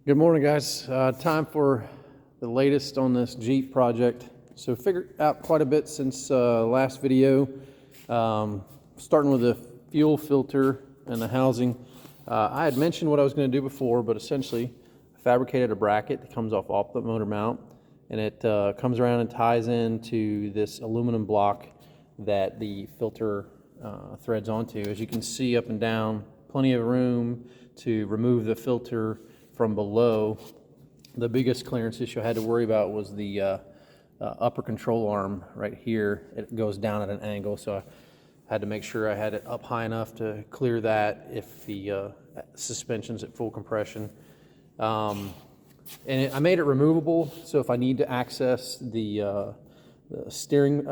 Good morning, guys. Time for the latest on this Jeep project. So figured out quite a bit since last video. Starting with the fuel filter and the housing. I had mentioned what I was going to do before, but essentially I fabricated a bracket that comes off the motor mount, and it comes around and ties into this aluminum block that the filter threads onto. As you can see up and down, plenty of room to remove the filter from below. The biggest clearance issue I had to worry about was the upper control arm right here. It goes down at an angle, so I had to make sure I had it up high enough to clear that if the suspension's at full compression. I made it removable, so if I need to access the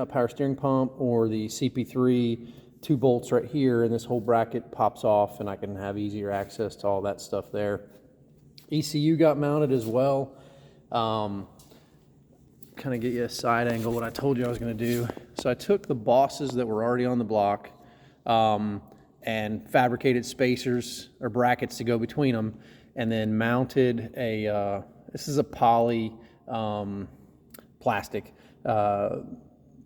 power steering pump or the CP3, 2 bolts right here, and this whole bracket pops off, and I can have easier access to all that stuff there. ECU got mounted as well. Kind of get you a side angle, what I told you I was going to do. So I took the bosses that were already on the block and fabricated spacers or brackets to go between them, and then mounted a, this is a poly plastic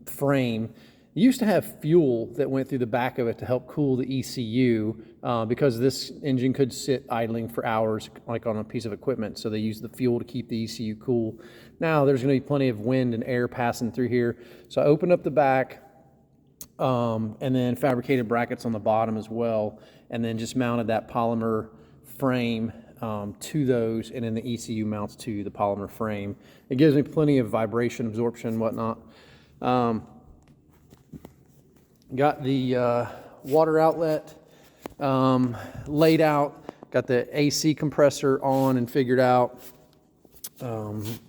frame. It used to have fuel that went through the back of it to help cool the ECU because this engine could sit idling for hours like on a piece of equipment, so they used the fuel to keep the ECU cool. Now there's going to be plenty of wind and air passing through here, so I opened up the back and then fabricated brackets on the bottom as well, and then just mounted that polymer frame to those, and then the ECU mounts to the polymer frame. It gives me plenty of vibration absorption and whatnot. Got the water outlet laid out, got the AC compressor on and figured out,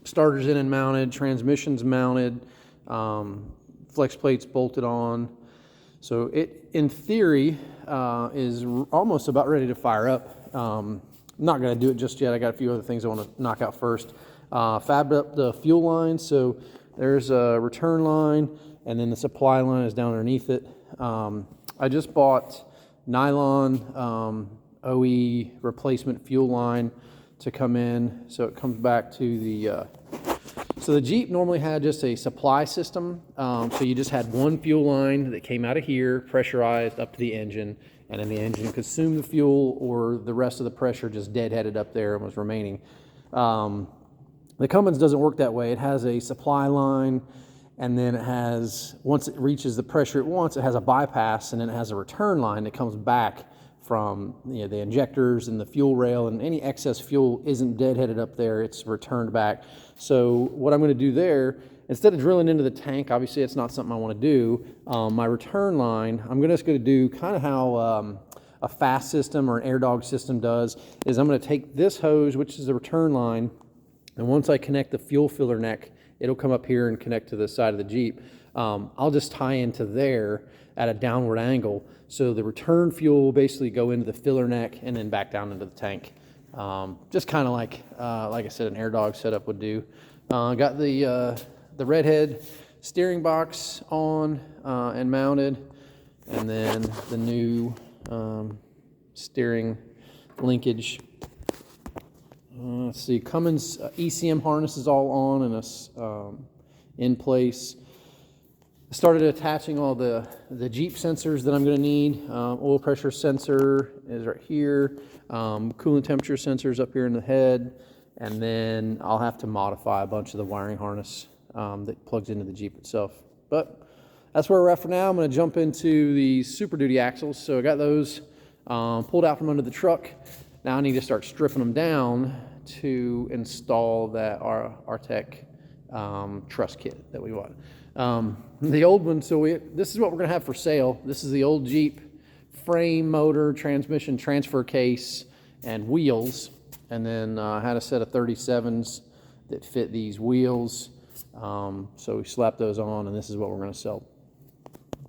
starters in and mounted, transmissions mounted, flex plates bolted on. So it, in theory, is almost about ready to fire up. I'm not going to do it just yet. I got a few other things I want to knock out first. Fabbed up the fuel line, so there's a return line, and then the supply line is down underneath it. I just bought nylon OE replacement fuel line to come in, so it comes back to the so the Jeep normally had just a supply system, so you just had one fuel line that came out of here, pressurized up to the engine, and then the engine consumed the fuel, or the rest of the pressure just deadheaded up there and was remaining. The Cummins doesn't work that way. It has a supply line, and then it has, once it reaches the pressure it wants, it has a bypass, and then it has a return line that comes back from the injectors and the fuel rail, and any excess fuel isn't deadheaded up there, it's returned back. So what I'm going to do there, instead of drilling into the tank, obviously it's not something I want to do, my return line, I'm just going to do kind of how a fast system or an air dog system does, is I'm going to take this hose, which is the return line, and once I connect the fuel filler neck, it'll come up here and connect to the side of the Jeep. I'll just tie into there at a downward angle, so the return fuel will basically go into the filler neck and then back down into the tank. Just kind of like I said, an air dog setup would do. Got the redhead steering box on and mounted, and then the new steering linkage. Let's see, Cummins ECM harness is all on and in place. I started attaching all the Jeep sensors that I'm going to need. Oil pressure sensor is right here. Coolant temperature sensors up here in the head. And then I'll have to modify a bunch of the wiring harness that plugs into the Jeep itself. But that's where we're at for now. I'm going to jump into the Super Duty axles. So I got those pulled out from under the truck. Now I need to start stripping them down to install that Artec truss kit that we want. The old one, so this is what we're going to have for sale. This is the old Jeep frame, motor, transmission, transfer case, and wheels. And then I had a set of 37s that fit these wheels. So we slapped those on, and this is what we're going to sell.